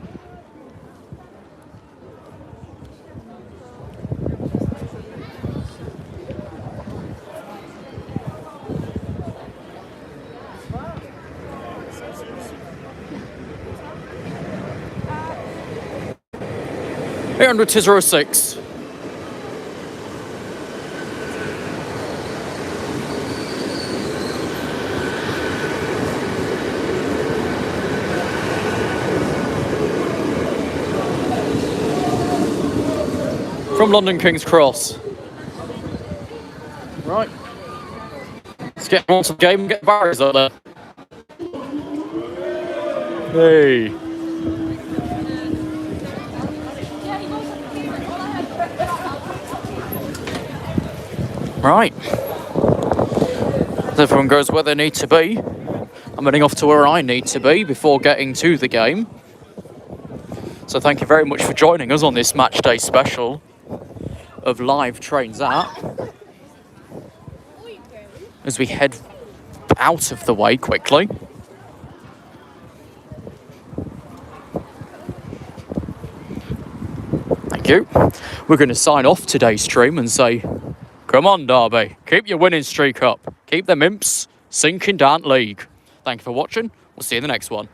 Here under 206. From London King's Cross. Right. Let's get on to the game and get the barriers up there. Hey. Right. As everyone goes where they need to be, I'm heading off to where I need to be before getting to the game. So thank you very much for joining us on this match day special of live Trains At, as we head out of the way quickly. Thank you. We're going to sign off today's stream and say, come on Derby, keep your winning streak up. Keep them imps sinking down league. Thank you for watching. We'll see you in the next one.